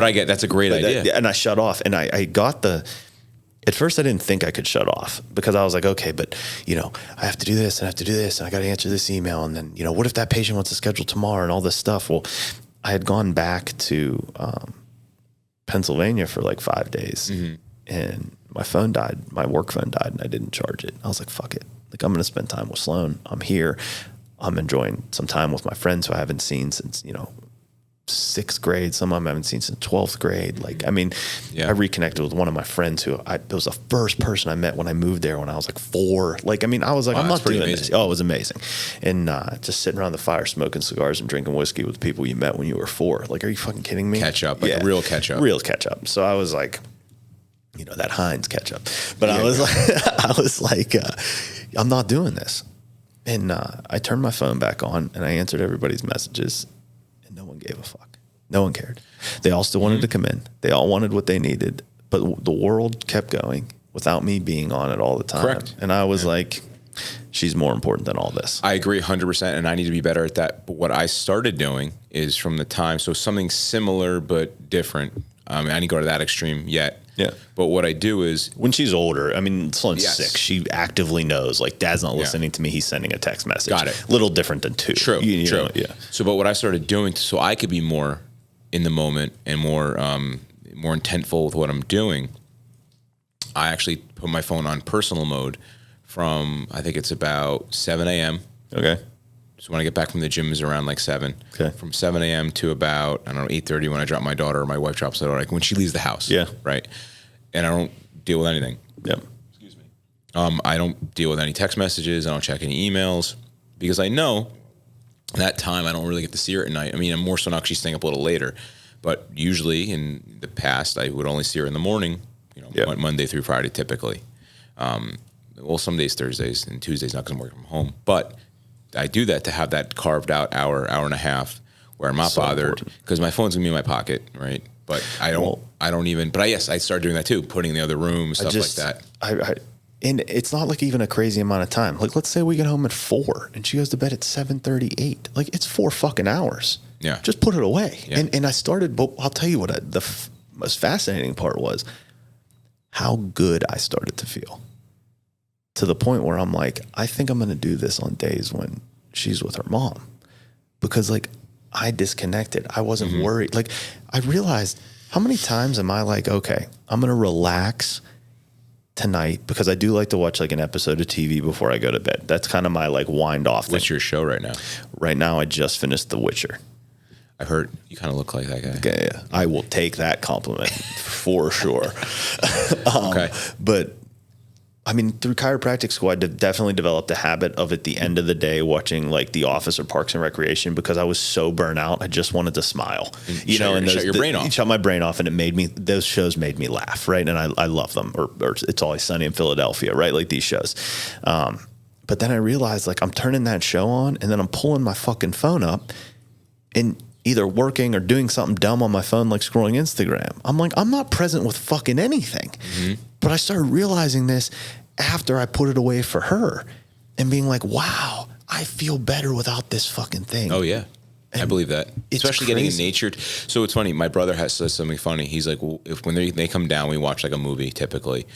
I get, that's a great idea. And I shut off and I got at first I didn't think I could shut off because I was like, okay, but you know, I have to do this and I have to do this and I got to answer this email. And then, you know, what if that patient wants to schedule tomorrow and all this stuff? Well, I had gone back to Pennsylvania for like 5 days and my phone died. My work phone died and I didn't charge it. I was like, fuck it. Like I'm going to spend time with Sloan. I'm here. I'm enjoying some time with my friends who I haven't seen since, you know, 6th grade. Some of them I haven't seen since 12th grade. Like, I mean, I reconnected with one of my friends who it was the first person I met when I moved there when I was like 4. Like, I mean, I was like, I'm not doing this. Oh, it was amazing. And just sitting around the fire, smoking cigars and drinking whiskey with people you met when you were 4. Like, are you fucking kidding me? Catch up, like a real catch up. Real catch up. So I was like, you know, that Heinz ketchup. But I was like, I'm not doing this. And I turned my phone back on and I answered everybody's messages and no one gave a fuck. No one cared. They all still wanted to come in. They all wanted what they needed. But the world kept going without me being on it all the time. Correct. And I was like, she's more important than all this. I agree 100%, and I need to be better at that. But what I started doing is from the time, so something similar but different. I didn't go to that extreme yet. Yeah. But what I do is, when she's older, I mean, Sloan's 6. She actively knows, like, Dad's not listening to me. He's sending a text message. Got it. Little different than 2. True. You know, yeah. So, but what I started doing, so I could be more in the moment and more intentful with what I'm doing, I actually put my phone on personal mode from, I think it's about 7 a.m. Okay. So when I get back from the gym is around like 7. Okay. From 7 a.m. to about, I don't know, 8:30 when I drop my daughter or my wife drops her daughter, like when she leaves the house. Yeah. Right. And I don't deal with anything. Yep. Excuse me. I don't deal with any text messages. I don't check any emails because I know that time I don't really get to see her at night. I mean, I'm more so now because she's staying up a little later. But usually in the past, I would only see her in the morning, Monday through Friday typically. Well, some days Thursdays and Tuesdays not because I'm working from home. But I do that to have that carved out hour and a half where I'm not bothered because my phone's gonna be in my pocket, right? But I don't even. But I started doing that too, putting in the other room, stuff like that. And it's not like even a crazy amount of time. Like, let's say we get home at 4 and she goes to bed at 7:38. Like, it's 4 fucking hours. Yeah. Just put it away. Yeah. And I started, but I'll tell you what, the most fascinating part was how good I started to feel, to the point where I'm like, I think I'm going to do this on days when she's with her mom, because like I disconnected. I wasn't worried. Like, I realized, how many times am I like, okay, I'm going to relax tonight, because I do like to watch like an episode of TV before I go to bed. That's kind of my like wind off thing. What's your show right now? Right now, I just finished The Witcher. I heard you kind of look like that guy. Okay, yeah. I will take that compliment for sure. Okay. But I mean, through chiropractic school, I definitely developed a habit of at the end of the day watching like The Office or Parks and Recreation, because I was so burnt out. I just wanted to smile, and shut your brain off. Shut my brain off, and those shows made me laugh, right? And I love them. Or It's Always Sunny in Philadelphia, right? Like these shows. But then I realized, like, I'm turning that show on, and then I'm pulling my fucking phone up and either working or doing something dumb on my phone, like scrolling Instagram. I'm like, I'm not present with fucking anything. But I started realizing this after I put it away for her and being like, wow, I feel better without this fucking thing. Oh, yeah. I believe that. Especially getting in nature. So it's funny. My brother says something funny. He's like, well, when they come down, we watch like a movie typically.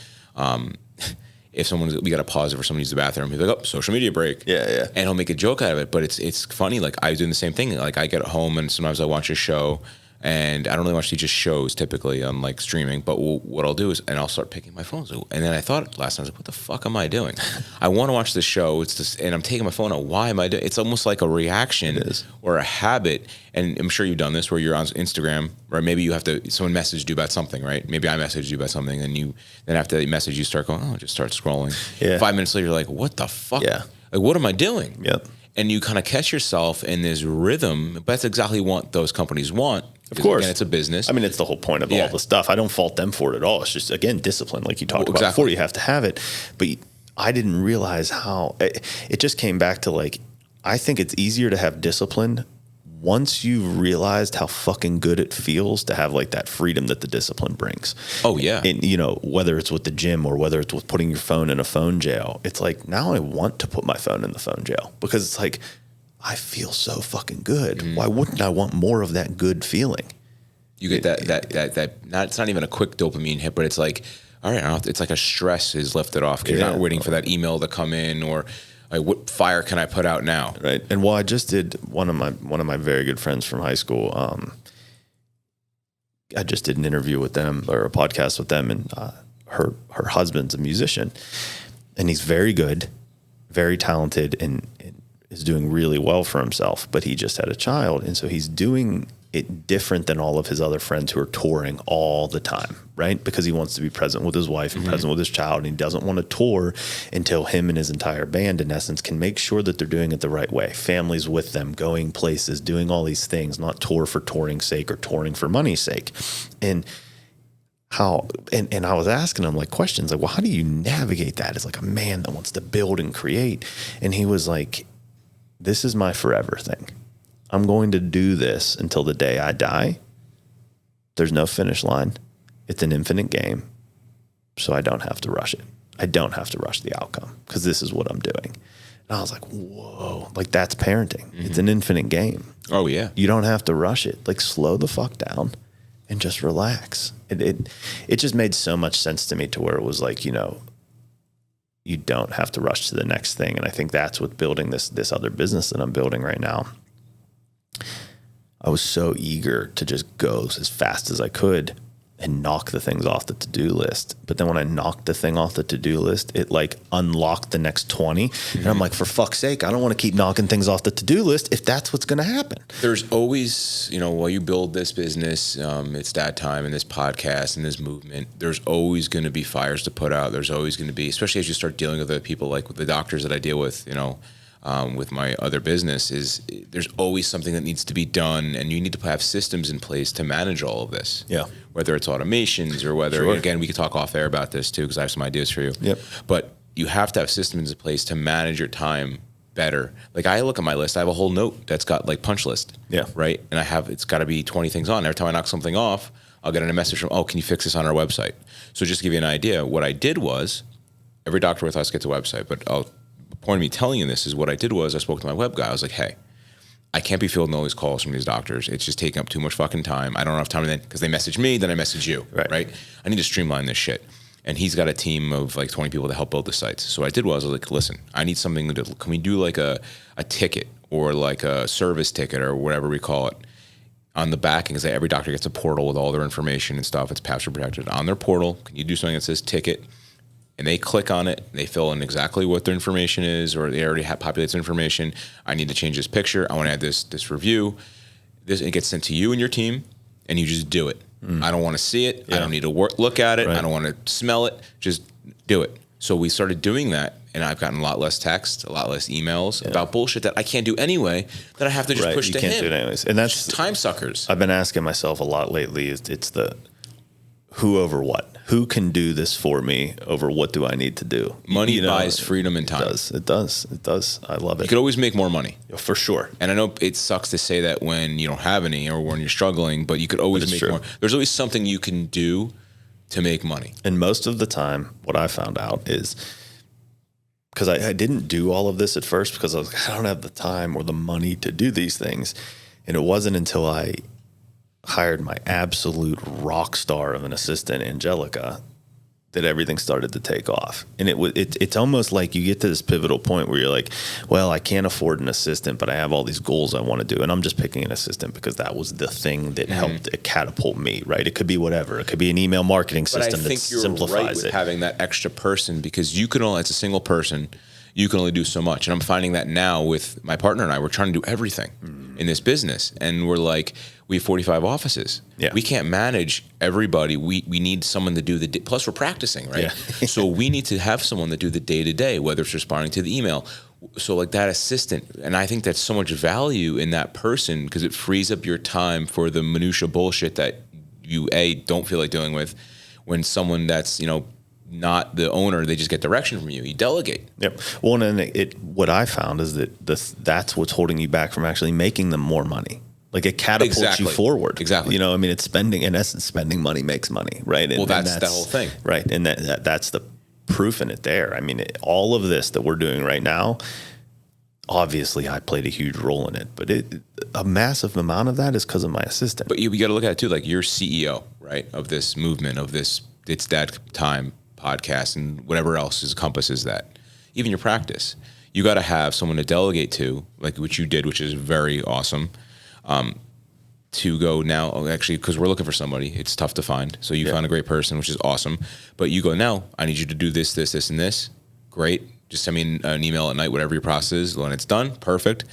If we got to pause it for someone to use the bathroom, he's like, oh, social media break. Yeah. And he'll make a joke out of it. But it's funny. Like, I was doing the same thing. Like, I get home and sometimes I watch a show, and I don't really watch just shows typically on like streaming. But what I'll do is, and I'll start picking my phone. And then I thought last time, I was like, what the fuck am I doing? I want to watch this show. It's this, and I'm taking my phone out. Why am I doing? It's almost like a reaction or a habit. And I'm sure you've done this where you're on Instagram, or maybe you have to, someone messaged you about something, right? Maybe I messaged you about something, and then after the message, you start going, just start scrolling. Yeah. 5 minutes later, you're like, what the fuck? Yeah. Like, what am I doing? Yep. And you kind of catch yourself in this rhythm. But that's exactly what those companies want. Of course. Again, it's a business. I mean, it's the whole point of all the stuff. I don't fault them for it at all. It's just, again, discipline, like you talked about before. You have to have it. But I didn't realize how it just came back to, like, I think it's easier to have discipline once you've realized how fucking good it feels to have like that freedom that the discipline brings. Oh yeah. And whether it's with the gym or whether it's with putting your phone in a phone jail, it's like, now I want to put my phone in the phone jail, because it's like, I feel so fucking good. Why wouldn't I want more of that good feeling? You get that it's not even a quick dopamine hit, but it's like, all right, it's like a stress is lifted off, because you're not waiting for that email to come in, or like, what fire can I put out now? Right. And I just did one of my very good friends from high school. I just did an interview with them, or a podcast with them, and her husband's a musician, and he's very good, very talented, and is doing really well for himself. But he just had a child, and so he's doing it different than all of his other friends who are touring all the time, right? Because he wants to be present with his wife and present with his child, and he doesn't want to tour until him and his entire band, in essence, can make sure that they're doing it the right way. Families with them, going places, doing all these things, not tour for touring's sake or touring for money's sake. And I was asking him like questions like, well, how do you navigate that as like a man that wants to build and create? And he was like, this is my forever thing. I'm going to do this until the day I die. There's no finish line. It's an infinite game. So I don't have to rush it. I don't have to rush the outcome, because this is what I'm doing. And I was like, whoa, like, that's parenting. It's an infinite game. Oh yeah. You don't have to rush it. Like, slow the fuck down and just relax. It just made so much sense to me, to where it was like, you don't have to rush to the next thing. And I think that's with building this other business that I'm building right now. I was so eager to just go as fast as I could. and knock the things off the to-do list. But then when I knocked the thing off the to-do list, it like unlocked the next 20. And I'm like, for fuck's sake, I don't want to keep knocking things off the to-do list if that's what's going to happen. There's always, while you build this business, it's that time and this podcast and this movement, there's always going to be fires to put out. There's always going to be, especially as you start dealing with other people, like with the doctors that I deal with, with my other business, is there's always something that needs to be done, and you need to have systems in place to manage all of this. Yeah. Whether it's automations or whether, again, we could talk off air about this too, because I have some ideas for you. Yep. But you have to have systems in place to manage your time better. Like I look at my list, I have a whole note that's got like punch list. Yeah. Right. And it's got to be 20 things on. Every time I knock something off, I'll get a message from, can you fix this on our website? So just to give you an idea, what I did was, every doctor with us gets a website, but the point of me telling you this is what I did was I spoke to my web guy. I was like, hey, I can't be fielding all these calls from these doctors. It's just taking up too much fucking time. I don't have time because they message me, then I message you, right? I need to streamline this shit. And he's got a team of like 20 people to help build the sites. So what I did was I was like, listen, I need something to do. Can we do like a ticket or like a service ticket or whatever we call it on the back? Because every doctor gets a portal with all their information and stuff. It's password protected on their portal. Can you do something that says ticket? And they click on it, they fill in exactly what their information is, or they already have populates information. I need to change this picture. I want to add this review. It gets sent to you and your team, and you just do it. I don't want to see it. I don't need to look at it. Right. I don't want to smell it. Just do it. So we started doing that, and I've gotten a lot less text, a lot less emails about bullshit that I can't do anyway, that I have to just push to him. You can't do it anyways. And that's just time suckers. I've been asking myself a lot lately, it's the who over what? Who can do this for me over what do I need to do? Money buys freedom and time. It does. I love it. You could always make more money. For sure. And I know it sucks to say that when you don't have any or when you're struggling, but you could always make more. There's always something you can do to make money. And most of the time, what I found out is, because I didn't do all of this at first because I was like, I don't have the time or the money to do these things. And it wasn't until I hired my absolute rock star of an assistant, Angelica, that everything started to take off. And it's almost like you get to this pivotal point where you're like, well, I can't afford an assistant, but I have all these goals I want to do. And I'm just picking an assistant because that was the thing that helped catapult me, right? It could be whatever. It could be an email marketing system that simplifies it. But I think you're right with having that extra person, because you can only, as a single person, you can only do so much. And I'm finding that now with my partner and I, we're trying to do everything in this business. And we're like, we have 45 offices. Yeah. We can't manage everybody. We need someone to do plus we're practicing, right? Yeah. So we need to have someone that do the day-to-day, whether it's responding to the email. So like that assistant, and I think that's so much value in that person because it frees up your time for the minutia bullshit that you, don't feel like dealing with when someone that's, not the owner, they just get direction from you. You delegate. Yep. Well, and what I found is that that's what's holding you back from actually making them more money. Like it catapults you forward. Exactly. It's spending, in essence, spending money makes money, right? And, that's the whole thing. Right. And that's the proof in it there. I mean, all of this that we're doing right now, obviously I played a huge role in it, but a massive amount of that is because of my assistant. But you got to look at it too, like you're CEO, right, of this movement, of this It's That Time podcast and whatever else encompasses that. Even your practice. You got to have someone to delegate to, like what you did, which is very awesome. To go now, actually, because we're looking for somebody, it's tough to find. So you found a great person, which is awesome. But you go, now, I need you to do this, this, this, and this. Great. Just send me an email at night, whatever your process is. When it's done, perfect.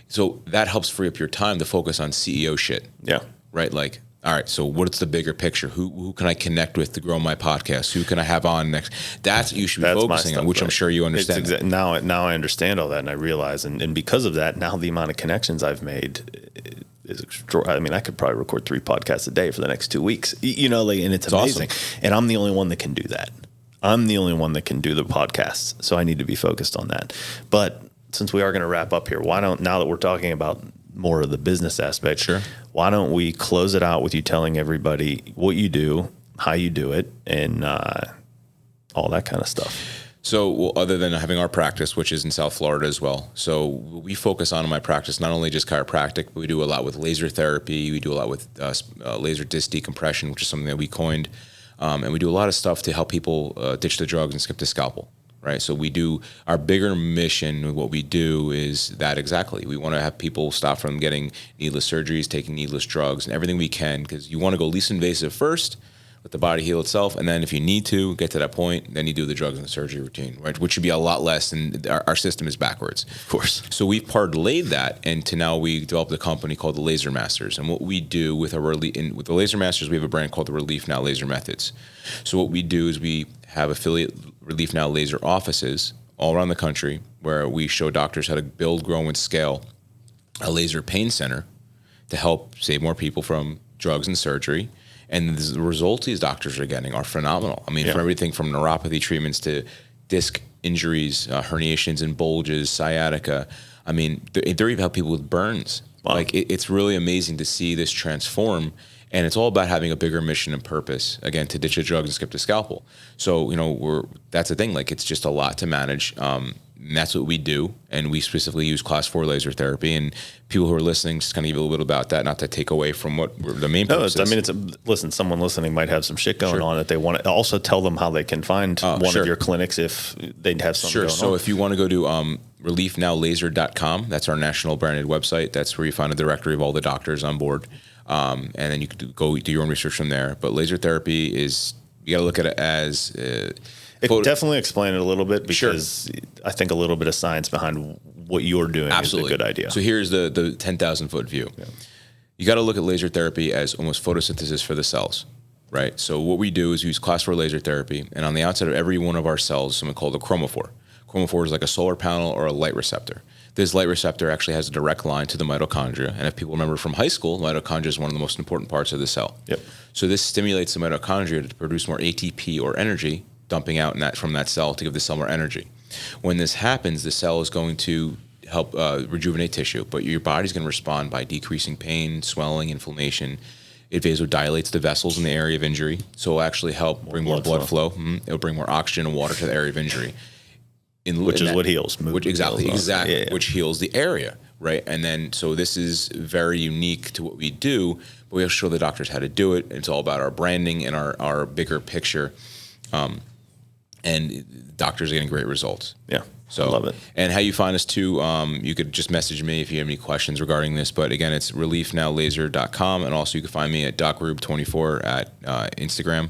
So that helps free up your time to focus on CEO shit. Yeah. Right? Like, all right, so what's the bigger picture? Who can I connect with to grow my podcast? Who can I have on next? That's what you should be focusing on, which I'm sure you understand. Now I understand all that, and I realize, and because of that, now the amount of connections I've made is extraordinary. I mean, I could probably record 3 podcasts a day for the next 2 weeks, and it's amazing. Awesome. And I'm the only one that can do that. I'm the only one that can do the podcasts, so I need to be focused on that. But since we are going to wrap up here, now that we're talking about more of the business aspect, sure, why don't we close it out with you telling everybody what you do, how you do it, and all that kind of stuff. So other than having our practice, which is in South Florida as well, so we focus on in my practice not only just chiropractic, but we do a lot with laser therapy, we do a lot with laser disc decompression, which is something that we coined, and we do a lot of stuff to help people ditch the drugs and skip the scalpel. Right. So we do our bigger mission. What we do is that exactly. We want to have people stop from getting needless surgeries, taking needless drugs, and everything we can, because you want to go least invasive first, let the body heal itself. And then if you need to get to that point, then you do the drugs and the surgery routine, right? Which should be a lot less, and our system is backwards. Of course. So we've parlayed that, and to now we developed a company called the Laser Masters. And what we do with with the Laser Masters, we have a brand called the Relief Now Laser Methods. So what we do is we have affiliate Relief Now Laser offices all around the country where we show doctors how to build, grow, and scale a laser pain center to help save more people from drugs and surgery. And the results these doctors are getting are phenomenal. I mean, from everything from neuropathy treatments to disc injuries, herniations and bulges, sciatica. I mean, they're even help people with burns. Wow. Like, it's really amazing to see this transform. And it's all about having a bigger mission and purpose, again, to ditch the drugs and skip the scalpel. So, that's the thing. Like, it's just a lot to manage. And that's what we do. And we specifically use class 4 laser therapy. And people who are listening, just kind of give a little bit about that, not to take away from what the main purpose is. I mean, listen, someone listening might have some shit going on that they want to also tell them how they can find one of your clinics if they have something going on. So if you want to go to reliefnowlaser.com, that's our national branded website. That's where you find a directory of all the doctors on board. And then you could go do your own research from there. But laser therapy is, you got to look at it as... definitely explain it a little bit, because I think a little bit of science behind what you're doing is a good idea. So here's the 10,000 foot view. Yeah. You got to look at laser therapy as almost photosynthesis for the cells, right? So what we do is use class 4 laser therapy, and on the outside of every one of our cells, something called a chromophore. Chromophore is like a solar panel or a light receptor. This light receptor actually has a direct line to the mitochondria. And if people remember from high school, mitochondria is one of the most important parts of the cell. Yep. So this stimulates the mitochondria to produce more ATP or energy, dumping out from that cell to give the cell more energy. When this happens, the cell is going to help rejuvenate tissue, but your body's going to respond by decreasing pain, swelling, inflammation. It vasodilates the vessels in the area of injury, so it'll actually help bring more blood flow. It'll bring more oxygen and water to the area of injury. Which is what heals. Exactly. Yeah. Which heals the area, right? And then, so this is very unique to what we do, but we have to show the doctors how to do it. It's all about our branding and our bigger picture. And doctors are getting great results. Yeah. So, I love it. And how you find us too, you could just message me if you have any questions regarding this. But again, it's reliefnowlaser.com. And also you can find me at docrube24 at Instagram.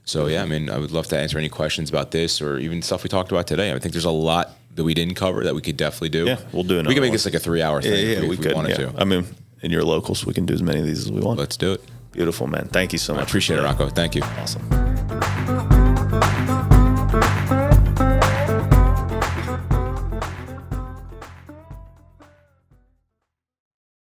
So yeah, I mean, I would love to answer any questions about this or even stuff we talked about today. I think there's a lot that we didn't cover that we could definitely do. Yeah, we'll do it. We can make this like a 3-hour thing if we wanted to. I mean, in your locals, we can do as many of these as we want. Let's do it. Beautiful, man. Thank you so much. I appreciate it, Rocco. Thank you. Awesome.